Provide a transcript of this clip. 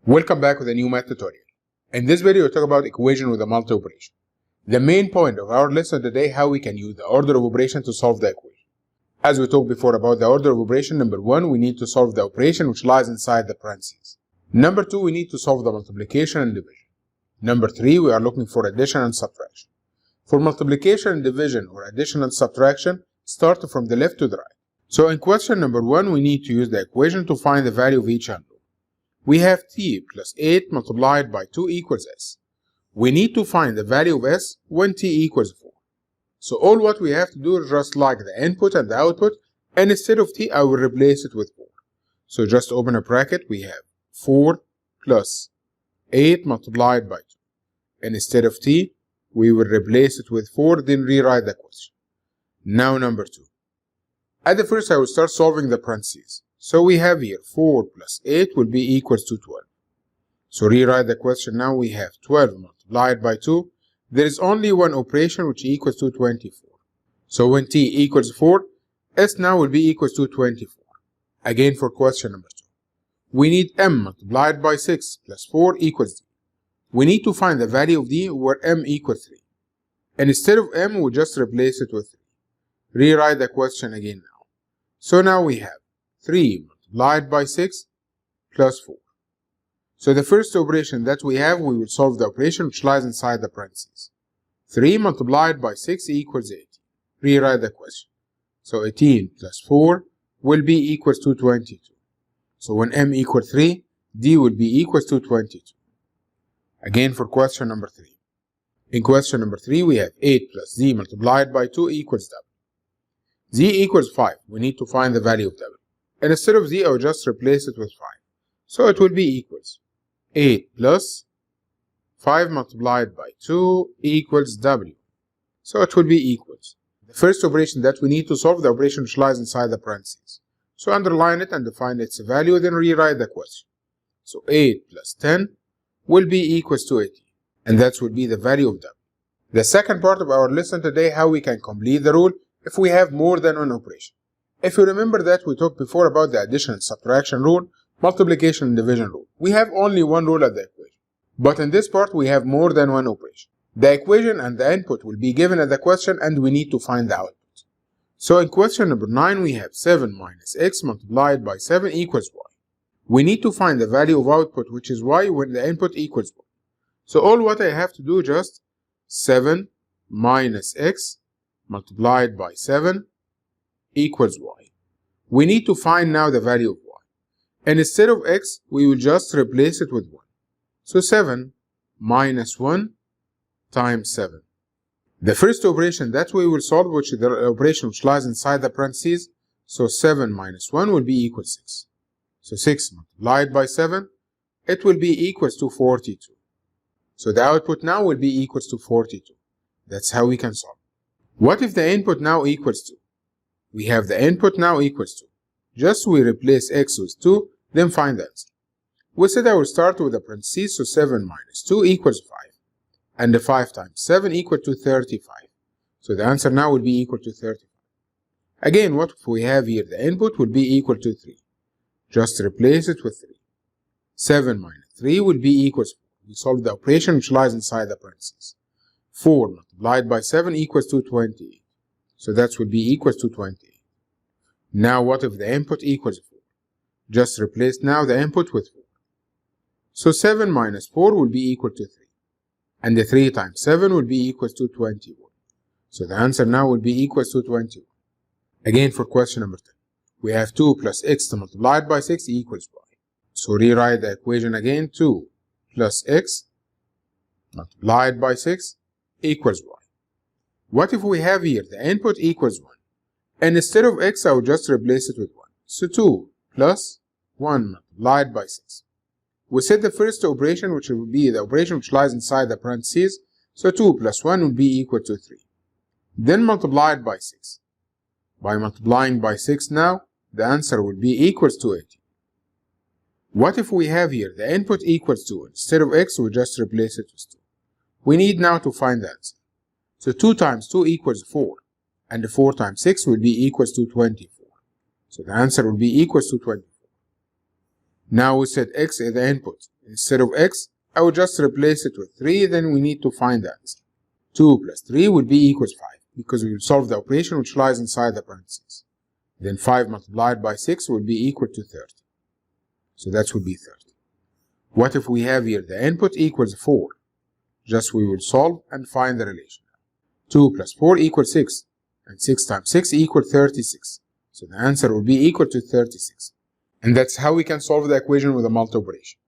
Welcome back with a new math tutorial. In this video, we'll talk about equation with a multi-operation. The main point of our lesson today, how we can use the order of operation to solve the equation. As we talked before about the order of operation, number 1, we need to solve the operation which lies inside the parentheses. Number 2, we need to solve the multiplication and division. Number 3, we are looking for addition and subtraction. For multiplication and division or addition and subtraction, start from the left to the right. So in question number 1, we need to use the equation to find the value of each unknown. We have t plus 8 multiplied by 2 equals s. We need to find the value of s when t equals 4. So all what we have to do is just like the input and the output, and instead of t, I will replace it with 4. So just open a bracket, we have 4 plus 8 multiplied by 2. And instead of t, we will replace it with 4, then rewrite the question. Now number 2. At the first, I will start solving the parentheses. So we have here 4 plus 8 will be equals to 12. So rewrite the question now. We have 12 multiplied by 2. There is only one operation which equals to 24. So when t equals 4, s now will be equals to 24. Again for question number 2. We need m multiplied by 6 plus 4 equals d. We need to find the value of d where m equals 3. And instead of m, we just replace it with 3. Rewrite the question again now. So now we have 3 multiplied by 6 plus 4. So the first operation that we have, we will solve the operation which lies inside the parentheses. 3 multiplied by 6 equals 18. Rewrite the question. So 18 plus 4 will be equals to 22. So when m equals 3, d will be equals to 22. Again for question number 3. In question number 3, we have 8 plus z multiplied by 2 equals w. Z equals 5. We need to find the value of w. And instead of z, I will just replace it with 5. So it will be equals 8 plus 5 multiplied by 2 equals w. So it will be equals the first operation that we need to solve, the operation which lies inside the parentheses. So underline it and define its value, then rewrite the question. So 8 plus 10 will be equals to 18. And that will be the value of w. The second part of our lesson today, how we can complete the rule if we have more than one operation. If you remember that we talked before about the addition and subtraction rule, multiplication and division rule. We have only one rule at the equation. But in this part, we have more than one operation. The equation and the input will be given at the question, and we need to find the output. So in question number 9, we have 7 minus x multiplied by 7 equals y. We need to find the value of output, which is y, when the input equals 1. So all what I have to do, just 7 minus x multiplied by 7 equals y. We need to find now the value of y. And instead of x, we will just replace it with 1. So 7 minus 1 times 7. The first operation that we will solve, which is the operation which lies inside the parentheses, so 7 minus 1 will be equal to 6. So 6 multiplied by 7, it will be equals to 42. So the output now will be equals to 42. That's how we can solve. What if the input now equals 2? We have the input now equals 2. Just we replace x with 2, then find the answer. We said I will start with the parentheses, so 7 minus 2 equals 5. And the 5 times 7 equal to 35. So the answer now will be equal to 35. Again, what if we have here? The input will be equal to 3. Just replace it with 3. 7 minus 3 will be equals 4. We solve the operation which lies inside the parentheses. 4 multiplied by 7 equals to 28. So that will be equals to 28. Now what if the input equals 4? Just replace now the input with 4. So 7 minus 4 will be equal to 3. And the 3 times 7 will be equals to 21. So the answer now will be equals to 21. Again for question number 10. We have 2 plus x multiplied by 6 equals y. So rewrite the equation again. 2 plus x multiplied by 6 equals y. What if we have here the input equals 1? And instead of x, I will just replace it with 1. So 2 plus 1 multiplied by 6. We said the first operation, which will be the operation which lies inside the parentheses. So 2 plus 1 will be equal to 3. Then multiplied by 6. By multiplying by 6 now, the answer will be equals to 18. What if we have here the input equals 2? Instead of x, we just replace it with 2. We need now to find the answer. So 2 times 2 equals 4. And 4 times 6 will be equals to 24. So the answer will be equals to 24. Now we set x as the input. instead of x, I will just replace it with 3, then we need to find the answer. 2 plus 3 will be equals 5, because we will solve the operation which lies inside the parentheses. Then 5 multiplied by 6 will be equal to 30. So that would be 30. What if we have here the input equals 4? Just we will solve and find the relation. 2 plus 4 equals 6, and 6 times 6 equals 36. So the answer will be equal to 36. And that's how we can solve the equation with a multi operation.